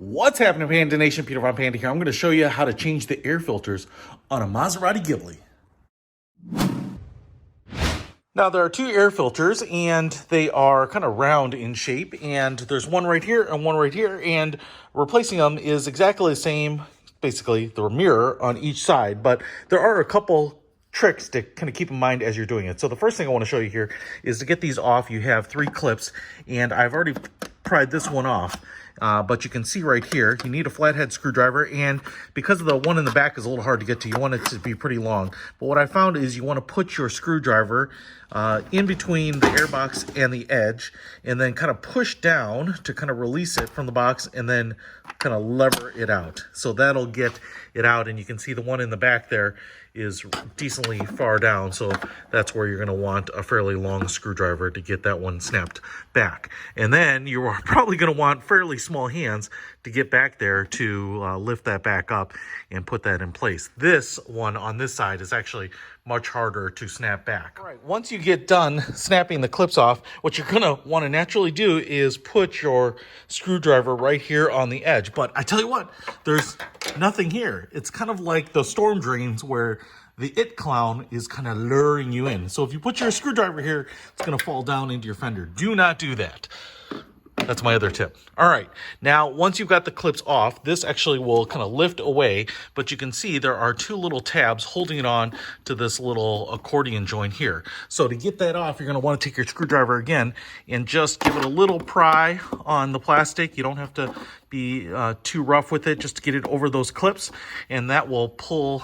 What's happening, Panda Nation? Peter Von Panda here. I'm going to show you how to change the air filters on a Maserati Ghibli. Now, there are two air filters, and they are kind of round in shape, and there's one right here and one right here, and replacing them is exactly the same, basically the mirror on each side, but there are a couple tricks to kind of keep in mind as you're doing it. So the first thing I want to show you here is to get these off. You have 3 clips, and I've already pried this one off. But you can see right here, you need a flathead screwdriver, and because of the one in the back is a little hard to get to, you want it to be pretty long. But what I found is you want to put your screwdriver in between the air box and the edge, and then kind of push down to kind of release it from the box, and then kind of lever it out. So that'll get it out, and you can see the one in the back there is decently far down, so that's where you're going to want a fairly long screwdriver to get that one snapped back. And then you are probably going to want fairly small hands to get back there to lift that back up and put that in place. This one on this side is actually much harder to snap back. All right, once you get done snapping the clips off, what you're going to want to naturally do is put your screwdriver right here on the edge. But I tell you what, there's nothing here. It's kind of like the storm drains where the It Clown is kind of luring you in. So if you put your screwdriver here, it's going to fall down into your fender. Do not do that. That's my other tip. All right, now once you've got the clips off, this actually will kind of lift away, but you can see there are 2 little tabs holding it on to this little accordion joint here. So to get that off, you're going to want to take your screwdriver again and just give it a little pry on the plastic. You don't have to be too rough with it, just to get it over those clips, and that will pull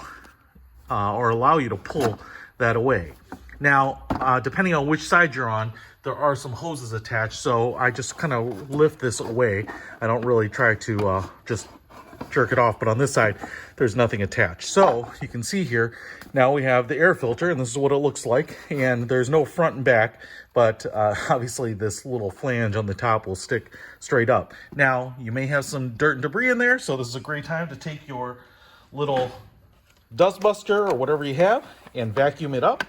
or allow you to pull that away. Now, depending on which side you're on, there are some hoses attached, so I just kind of lift this away. I don't really try to just jerk it off, but on this side, there's nothing attached. So you can see here, now we have the air filter, and this is what it looks like, and there's no front and back, but obviously this little flange on the top will stick straight up. Now, you may have some dirt and debris in there, so this is a great time to take your little dust buster or whatever you have and vacuum it up.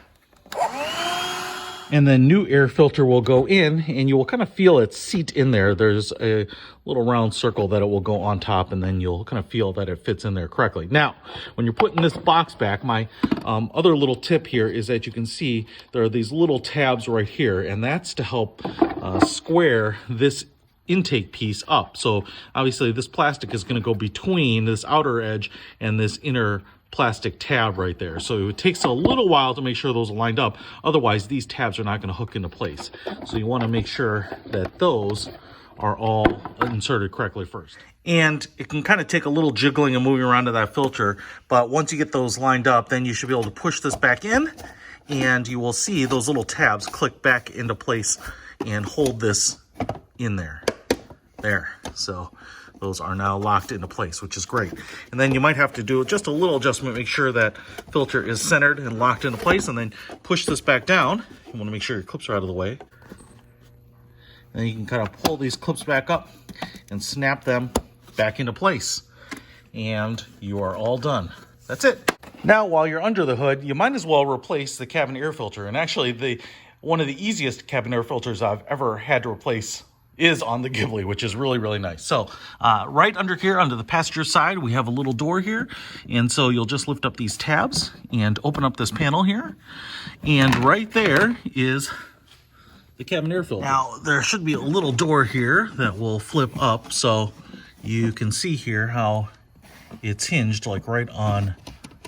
And then new air filter will go in, and you will kind of feel it seat in there. There's a little round circle that it will go on top, and then you'll kind of feel that it fits in there correctly. Now, when you're putting this box back, my other little tip here is that you can see there are these little tabs right here, and that's to help square this intake piece up. So obviously this plastic is going to go between this outer edge and this inner plastic tab right there. So it takes a little while to make sure those are lined up. Otherwise, these tabs are not going to hook into place. So you want to make sure that those are all inserted correctly first. And it can kind of take a little jiggling and moving around to that filter, but once you get those lined up, then you should be able to push this back in, and you will see those little tabs click back into place and hold this in there. There. So those are now locked into place, which is great. And then you might have to do just a little adjustment, make sure that filter is centered and locked into place, and then push this back down. You want to make sure your clips are out of the way. And then you can kind of pull these clips back up and snap them back into place. And you are all done. That's it. Now, while you're under the hood, you might as well replace the cabin air filter. And actually, one of the easiest cabin air filters I've ever had to replace is on the Ghibli, which is really, really nice. So right under here, under the passenger side, we have a little door here. And so you'll just lift up these tabs and open up this panel here. And right there is the cabin air filter. Now, there should be a little door here that will flip up. So you can see here how it's hinged like right on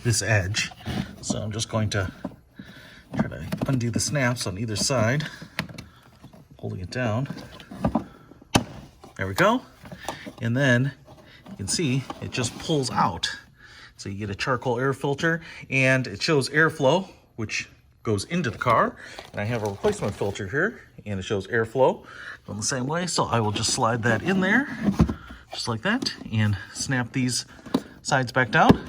this edge. So I'm just going to try to undo the snaps on either side, holding it down. There we go. And then you can see it just pulls out. So you get a charcoal air filter, and it shows airflow, which goes into the car. And I have a replacement filter here, and it shows airflow going the same way. So I will just slide that in there, just like that, and snap these sides back down.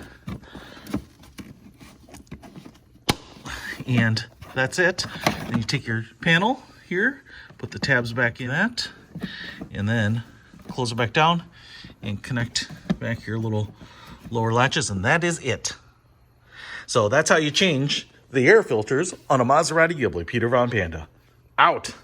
And that's it. Then you take your panel here, put the tabs back in that, and then close it back down and connect back your little lower latches, and that is it. So that's how you change the air filters on a Maserati Ghibli. Peter Von Panda, out.